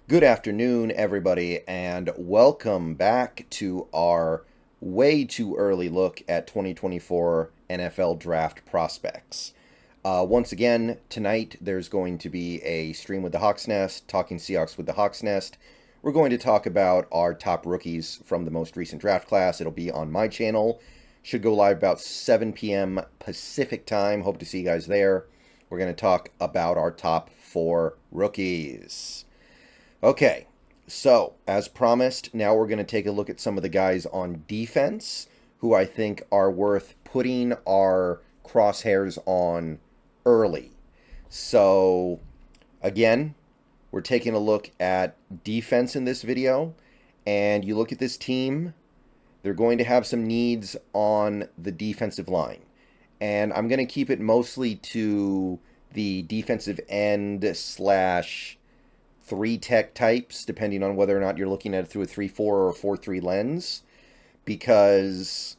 Good afternoon, everybody, and welcome back to our way too early look at 2024 NFL Draft prospects. Once again, tonight there's going to be a stream with the Hawks Nest, talking Seahawks with the Hawks Nest. We're going to talk about our top rookies from the most recent draft class. It'll be on my channel. Should go live about 7 p.m. Pacific time. Hope to see you guys there. We're going to talk about our top 4 rookies. Okay, so as promised, now we're going to take a look at some of the guys on defense who I think are worth putting our crosshairs on early. So, again, we're taking a look at defense in this video, and you look at this team, they're going to have some needs on the defensive line. And I'm going to keep it mostly to the defensive end slash 3-tech types, depending on whether or not you're looking at it through a 3-4 or a 4-3 lens, because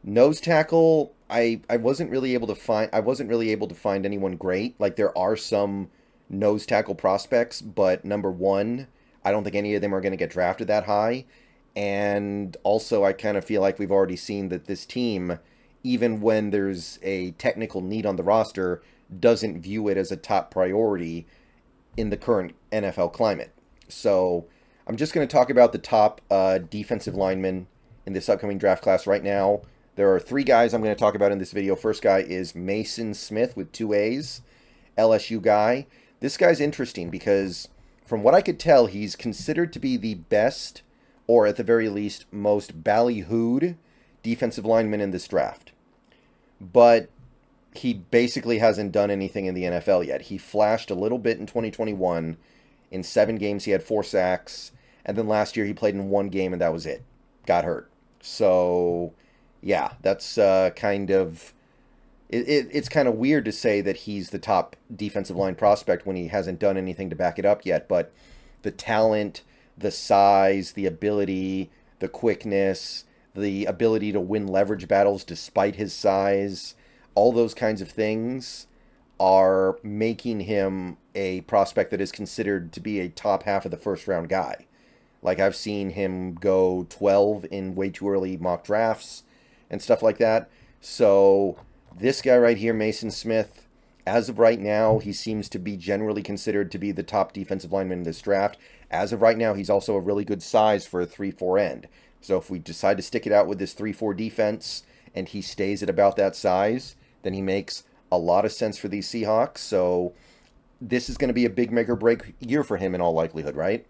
nose tackle, I wasn't really able to find anyone great. Like, there are some nose tackle prospects, but number one, I don't think any of them are going to get drafted that high. And also, I kind of feel like we've already seen that this team, even when there's a technical need on the roster, doesn't view it as a top priority in the current NFL climate. So I'm just going to talk about the top defensive linemen in this upcoming draft class right now. There are 3 guys I'm going to talk about in this video. First guy is Mason Smith with 2 A's, LSU guy. This guy's interesting because from what I could tell, he's considered to be the best, or at the very least, most ballyhooed defensive lineman in this draft. But he basically hasn't done anything in the NFL yet. He flashed a little bit in 2021. In 7 games, he had 4 sacks. And then last year, he played in 1 game, and that was it. Got hurt. So, yeah, that's kind of... It's kind of weird to say that he's the top defensive line prospect when he hasn't done anything to back it up yet. But the talent, the size, the ability, the quickness, the ability to win leverage battles despite his size, all those kinds of things are making him a prospect that is considered to be a top half of the first round guy. Like, I've seen him go 12 in way too early mock drafts and stuff like that. So this guy right here, Mason Smith, as of right now, he seems to be generally considered to be the top defensive lineman in this draft. As of right now, he's also a really good size for a 3-4 end. So if we decide to stick it out with this 3-4 defense and he stays at about that size, then he makes a lot of sense for these Seahawks. So this is going to be a big make or break year for him in all likelihood, right?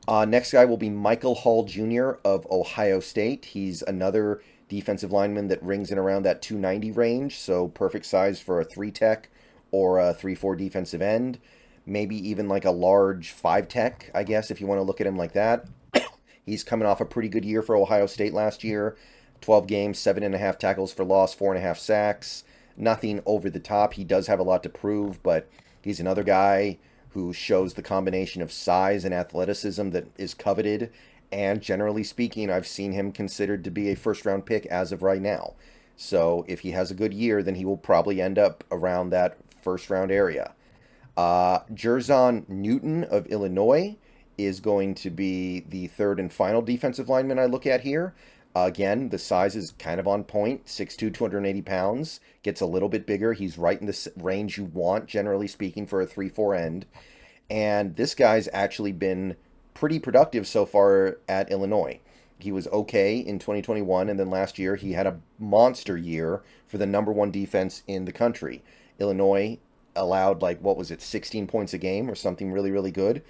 Next guy will be Michael Hall Jr. of Ohio State. He's another defensive lineman that rings in around that 290 range, so perfect size for a 3-tech or a 3-4 defensive end. Maybe even like a large 5-tech, I guess, if you want to look at him like that. He's coming off a pretty good year for Ohio State last year. 12 games, 7.5 tackles for loss, 4.5 sacks. Nothing over the top. He does have a lot to prove, but he's another guy who shows the combination of size and athleticism that is coveted. And generally speaking, I've seen him considered to be a first-round pick as of right now. So if he has a good year, then he will probably end up around that first-round area. Jerzon Newton of Illinois is going to be the third and final defensive lineman I look at here. Again, the size is kind of on point, 6'2", 280 pounds, gets a little bit bigger. He's right in the range you want, generally speaking, for a 3-4 end. And this guy's actually been pretty productive so far at Illinois. He was okay in 2021, and then last year he had a monster year for the number 1 defense in the country. Illinois allowed, 16 points a game or something really, really good.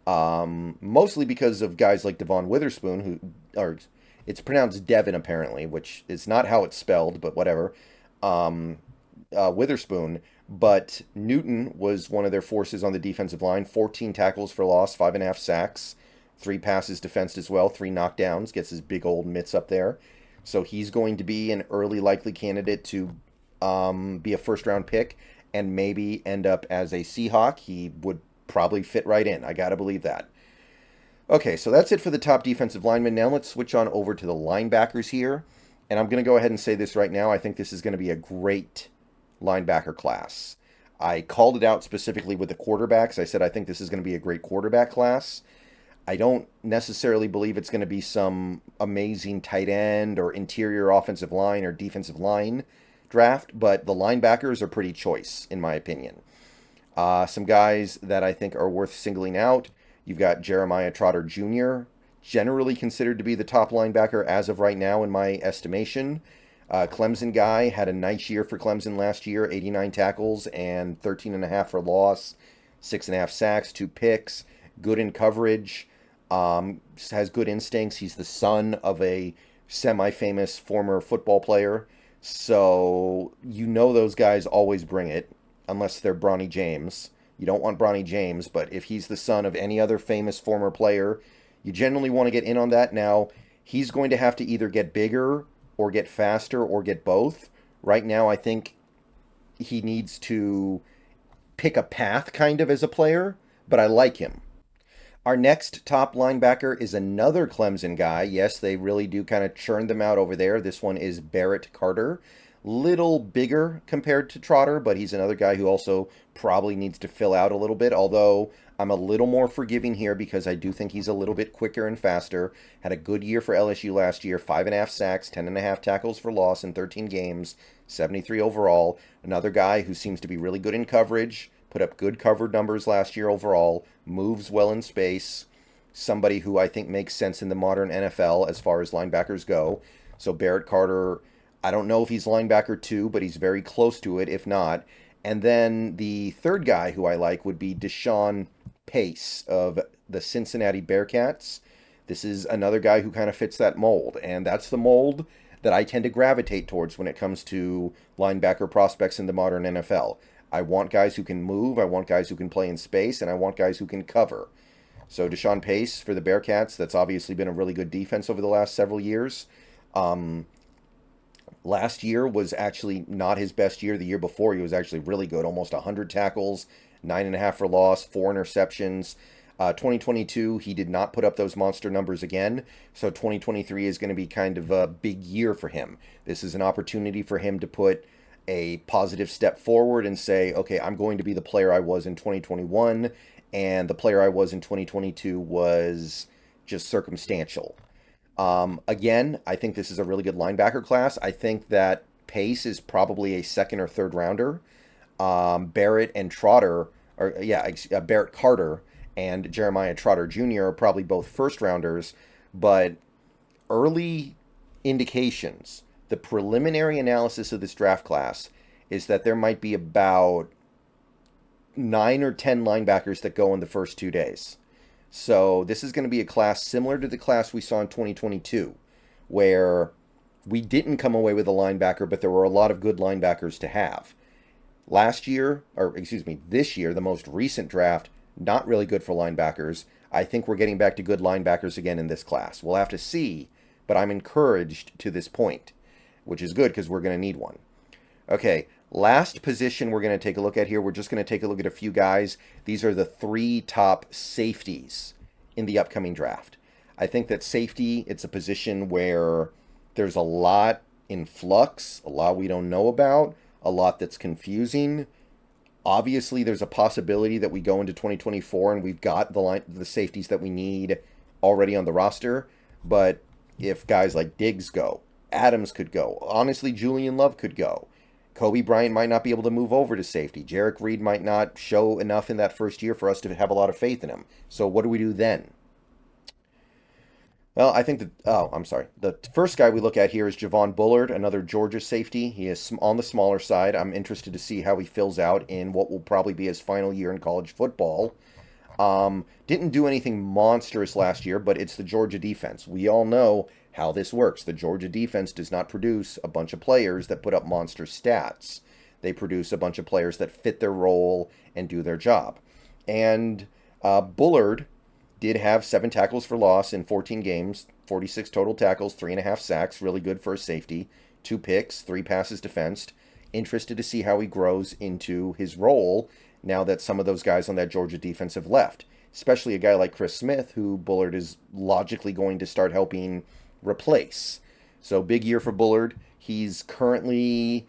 Mostly because of guys like Devon Witherspoon, it's pronounced Devin, apparently, which is not how it's spelled, but whatever. Witherspoon. But Newton was one of their forces on the defensive line. 14 tackles for loss, 5.5 sacks, 3 passes defensed as well, 3 knockdowns. Gets his big old mitts up there. So he's going to be an early likely candidate to be a first-round pick and maybe end up as a Seahawk. He would probably fit right in. I got to believe that. Okay, so that's it for the top defensive linemen. Now let's switch on over to the linebackers here. And I'm going to go ahead and say this right now. I think this is going to be a great linebacker class. I called it out specifically with the quarterbacks. I said I think this is going to be a great quarterback class. I don't necessarily believe it's going to be some amazing tight end or interior offensive line or defensive line draft, but the linebackers are pretty choice, in my opinion. Some guys that I think are worth singling out. You've got Jeremiah Trotter Jr., generally considered to be the top linebacker as of right now, in my estimation. Clemson guy, had a nice year for Clemson last year, 89 tackles and 13 and a half for loss, 6.5 sacks, 2 picks, good in coverage, has good instincts. He's the son of a semi-famous former football player. So you know those guys always bring it, unless they're Bronny James. You don't want Bronny James, but if he's the son of any other famous former player, you generally want to get in on that. Now, he's going to have to either get bigger or get faster or get both. Right now, I think he needs to pick a path kind of as a player, but I like him. Our next top linebacker is another Clemson guy. Yes, they really do kind of churn them out over there. This one is Barrett Carter. Little bigger compared to Trotter, but he's another guy who also probably needs to fill out a little bit, although I'm a little more forgiving here because I do think he's a little bit quicker and faster. Had a good year for LSU last year, 5.5 sacks, 10.5 tackles for loss in 13 games, 73 overall. Another guy who seems to be really good in coverage, put up good covered numbers last year overall, moves well in space, somebody who I think makes sense in the modern NFL as far as linebackers go. So Barrett Carter, I don't know if he's linebacker 2, but he's very close to it, if not. And then the third guy who I like would be Deshaun Pace of the Cincinnati Bearcats. This is another guy who kind of fits that mold, and that's the mold that I tend to gravitate towards when it comes to linebacker prospects in the modern NFL. I want guys who can move, I want guys who can play in space, and I want guys who can cover. So Deshaun Pace for the Bearcats, that's obviously been a really good defense over the last several years. Last year was actually not his best year. The year before, he was actually really good. Almost 100 tackles, 9.5 for loss, 4 interceptions. 2022, he did not put up those monster numbers again. So 2023 is going to be kind of a big year for him. This is an opportunity for him to put a positive step forward and say, okay, I'm going to be the player I was in 2021, and the player I was in 2022 was just circumstantial. Again, I think this is a really good linebacker class. I think that Pace is probably a second or third rounder. Barrett and Trotter, or yeah, Barrett Carter and Jeremiah Trotter Jr. are probably both first rounders, but early indications, the preliminary analysis of this draft class is that there might be about 9 or 10 linebackers that go in the first 2 days. So this is going to be a class similar to the class we saw in 2022, where we didn't come away with a linebacker, but there were a lot of good linebackers to have. Last year, or excuse me, this year, the most recent draft, not really good for linebackers. I think we're getting back to good linebackers again in this class. We'll have to see, but I'm encouraged to this point, which is good because we're going to need one. Okay, last position we're going to take a look at here. We're just going to take a look at a few guys. These are the 3 top safeties in the upcoming draft. I think that safety, it's a position where there's a lot in flux, a lot we don't know about, a lot that's confusing. Obviously, there's a possibility that we go into 2024 and we've got the safeties that we need already on the roster. But if guys like Diggs go, Adams could go. Honestly, Julian Love could go. Kobe Bryant might not be able to move over to safety. Jarek Reed might not show enough in that first year for us to have a lot of faith in him. So what do we do then? Well, I think that, oh, I'm sorry. The first guy we look at here is Javon Bullard, another Georgia safety. He is on the smaller side. I'm interested to see how he fills out in what will probably be his final year in college football. Didn't do anything monstrous last year, but it's the Georgia defense. We all know how this works. The Georgia defense does not produce a bunch of players that put up monster stats. They produce a bunch of players that fit their role and do their job. And Bullard did have 7 tackles for loss in 14 games, 46 total tackles, 3.5 sacks, really good for a safety, 2 picks, 3 passes defensed. Interested to see how he grows into his role now that some of those guys on that Georgia defense have left, especially a guy like Chris Smith, who Bullard is logically going to start helping replace. So big year for Bullard. He's currently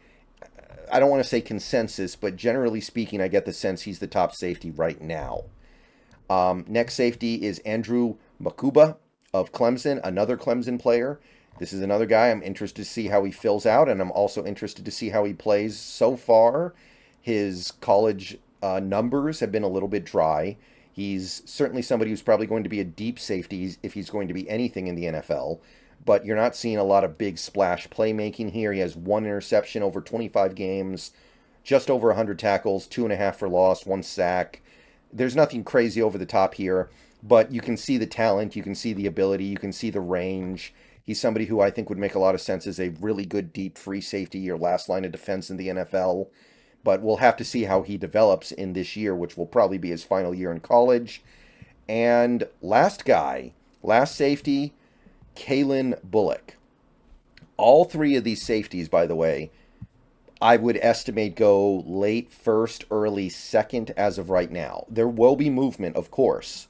I don't want to say consensus, but generally speaking, I get the sense he's the top safety right now. Next safety is Andrew Makuba of Clemson, another Clemson player. This is another guy I'm interested to see how he fills out, and I'm also interested to see how he plays. So far, his college numbers have been a little bit dry. He's certainly somebody who's probably going to be a deep safety if he's going to be anything in the NFL, but you're not seeing a lot of big splash playmaking here. He has one interception over 25 games, just over 100 tackles, 2.5 for loss, one sack. There's nothing crazy over the top here, but you can see the talent, you can see the ability, you can see the range. He's somebody who I think would make a lot of sense as a really good deep free safety or last line of defense in the NFL. But we'll have to see how he develops in this year, which will probably be his final year in college. And last guy, last safety, Kalen Bullock. All three of these safeties, by the way, I would estimate go late first, early second as of right now. There will be movement, of course.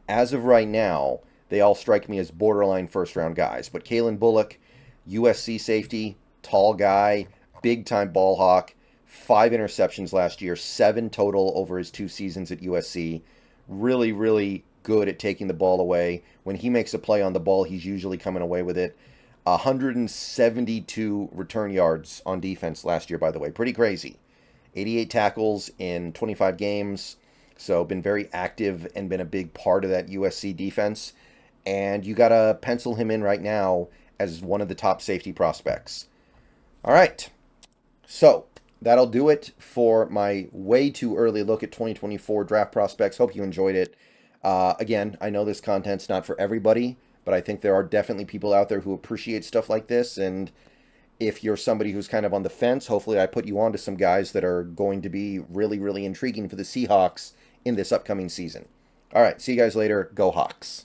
As of right now, they all strike me as borderline first round guys. But Kalen Bullock, USC safety, tall guy, big time ball hawk, 5 interceptions last year, 7 total over his 2 seasons at USC. Really, really good at taking the ball away. When he makes a play on the ball, he's usually coming away with it. 172 return yards on defense last year, by the way. Pretty crazy. 88 tackles in 25 games. So been very active and been a big part of that USC defense. And you got to pencil him in right now as one of the top safety prospects. All right. So that'll do it for my way too early look at 2024 draft prospects. Hope you enjoyed it. Again, I know this content's not for everybody, but I think there are definitely people out there who appreciate stuff like this. And if you're somebody who's kind of on the fence, hopefully I put you on to some guys that are going to be really, really intriguing for the Seahawks in this upcoming season. All right, see you guys later. Go Hawks.